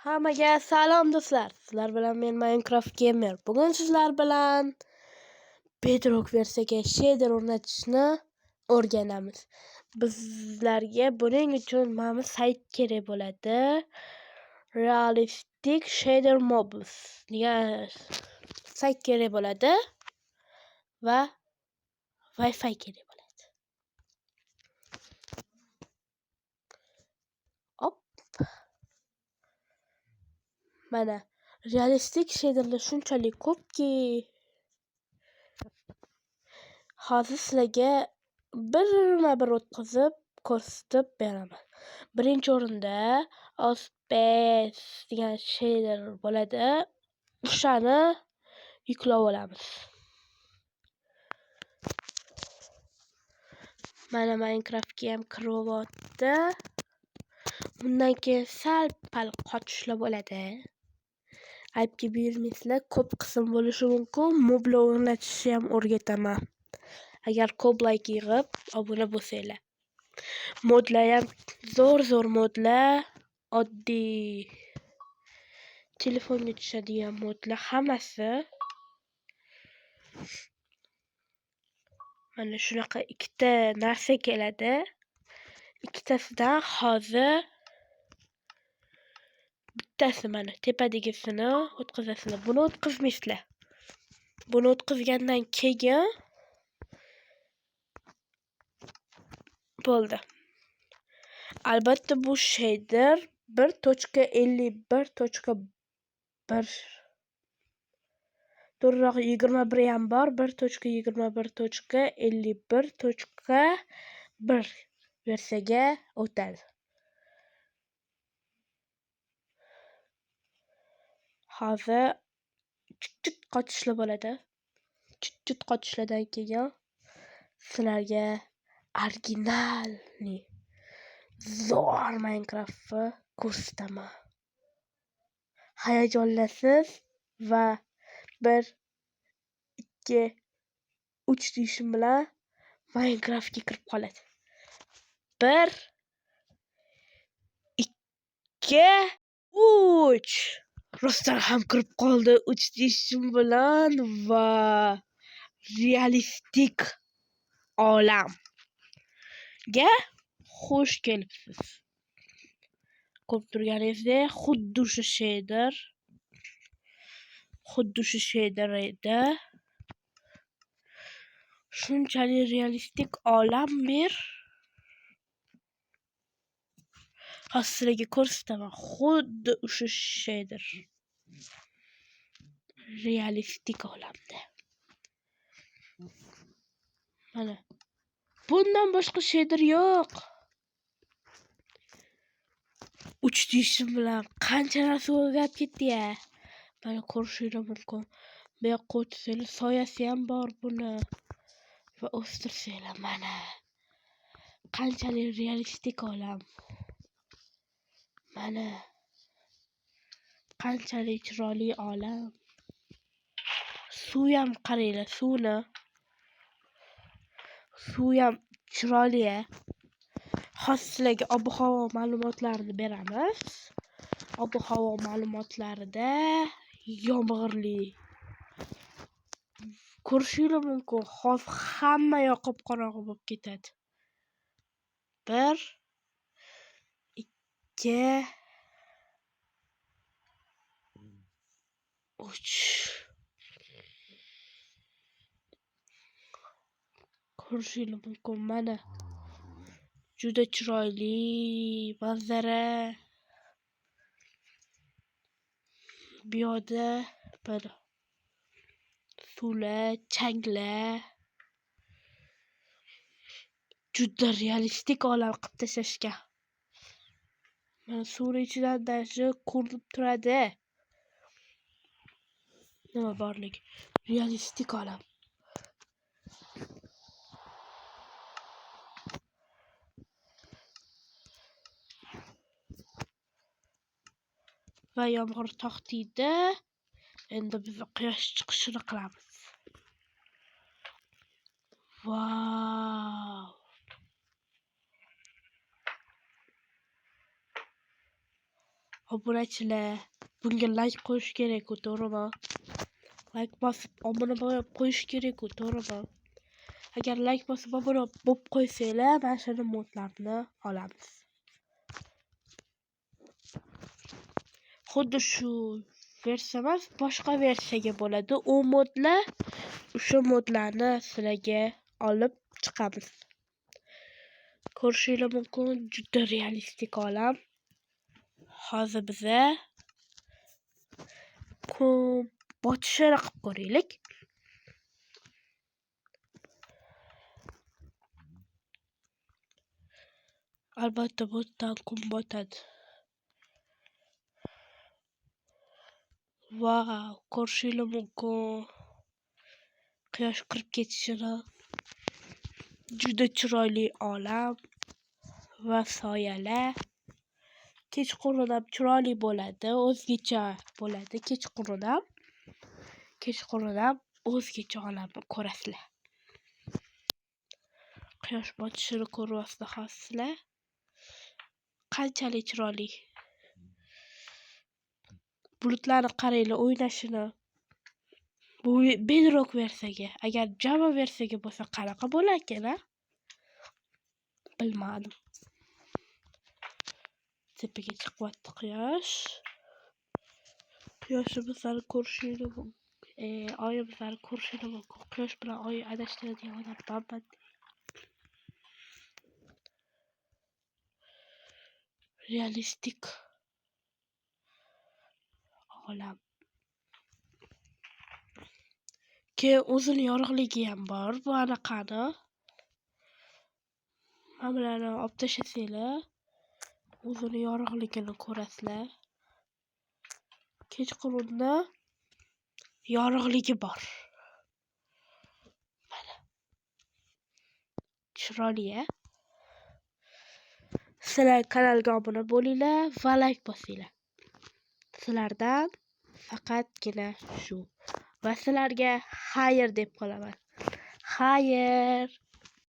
Hammaga salom do'stlar. Sizlar bilan men Minecraft Gamer. Bugun sizlar bilan Bedrock versiyaga shader o'rnatishni o'rganamiz. Bizlarga buning uchun mana sayt kerak bo'ladi. Realistic Shader Mobs degan sayt kerak bo'ladi va Wi-Fi kerak bo'ladi. Hop. Mana realistik shaderlar shunchalik ko'pki, hozir sizlarga birma-bir o'tkazib ko'rsatib beraman. Birinchi o'rinda Ospace degan shader bo'ladi. O'shani yuklab olamiz. Mana Minecraftga ham kiryapti. Bundan keyin sal-pal qochishlar bo'ladi. Aybga buyurmaysizlar, ko'p qism bo'lishi mumkin. Moblar o'rnatishni ham o'rgataman. Agar ko'p like yig'ib obuna bo'lsanglar. Modlar ham zo'r modlar, oddiy telefonga tushadigan modlar hammasi. Mana shunaqa ikkita narsa keladi. Ikkitasidan hozir bittasi mana tepadagisini o'tkazasizlar. Buni o'tkazmaysizlar. Buni o'tkazgandan keyin bo'ldi. Albatta bu shader 1.51.1 to'g'riroq 21 ham bor. 1.21.51.1 versiyaga o'tadi. Hozir chut qochishlar bo'ladi. Chut qochishlardan keyin sizlarga originalni zo'r Minecraftni ko'rsataman. Hayajonlanasiz va 1, 2, 3 deyishim bilan Minecraftga kirib qoladi. 1, 2, 3. Rostdan ham kirib qoldi 3 deyishim bilan va realistik olamga xush kelibsiz. Ko'rib turganingizdek, xuddi o'sha shader edi. Shunchalik realistik olam bir. Hozir sizlarga ko'rsataman. Xuddi o'sha shader. Realistik olamda. Mana bundan boshqa shader yo'q. 3 deyishim bilan qancha narsa o'zgarib ketdi-ya. Mana ko'rishingiz mumkin. Bu yoqqa o'tsanglar soyasi ham bor buni. Va o'stirsanglar mana. Qanchalik realistik olam. Mana qanchalik chiroyli olam. Suv ham qaranglar, suvni. Suv ham chiroyli. Hozir sizlarga ob-havo ma'lumotlarini beramiz. Ob-havo ma'lumotlarida yomg'irli. Ko'rishingiz mumkin, hozir hamma yoqib qorong'i bo'lib ketadi. 1, 2, 3. Ko'rishingiz mumkin mana. Juda chiroyli manzara. Bu yerda bir suvlar, changlar. Juda realistik olam qilib tashlashgan. Mana suvning ichidan dashi ko'rinib turadi. Nima borligi? Realistik olam. Va yomg'ir to'xtaydi. Endi biz quyosh chiqishini qilamiz. Wow! Obunachilar, bunga like qo'yish kerak-ku, to'g'rimi? Like bosib obuna bo'lib qo'yish kerak-ku, to'g'rimi? Agar like bosib obuna bo'lib qo'ysanglar, mana shuni modlarni olamiz. Xuddi shu versiya emas, boshqa versiyaga bo'ladi. U modlar, o'sha modlarni sizlarga olib chiqamiz. Ko'rishingiz mumkin, juda realistik olam. Hozir biza kun botishini qilib ko'raylik. Albatta, botdan kun botadi. Vau, ko'rishingiz mumkin. Quyosh kirib ketishini. Juda chiroyli olam va soyalar. Kechqurun ham chiroyli bo'ladi, o'zgacha bo'ladi. Kechqurun ham o'zgacha olamni ko'rasizlar. Quyosh botishini ko'ryapsizlar hozir. Qanchalik chiroyli. Bulutlarni qaranglar o'ynashini. Bu bedrock versiyaga. Agar Java versiyaga bo'lsa qanaqa bo'larkan, a? Bilmadim. Tepaga chiqyapti quyosh. Quyoshimizni ko'rishingiz mumkin. Oyimizni ko'rishingiz mumkin. Quyosh bilan oy adashtiradigan odam. Realistik olam. Keyin o'zini yorug'ligi ham bor. Bu anaqani mana bularni olib tashlasanglar, o'zini yorug'ligini ko'rasizlar. Kechqurunda yorug'ligi bor. Mana. Chiroyli-a? Sizlar kanalga obuna bo'linglar va like bosinglar. Sizlardan faqatgina shu. Va sizlarga xayr deb qolaman. Xayr.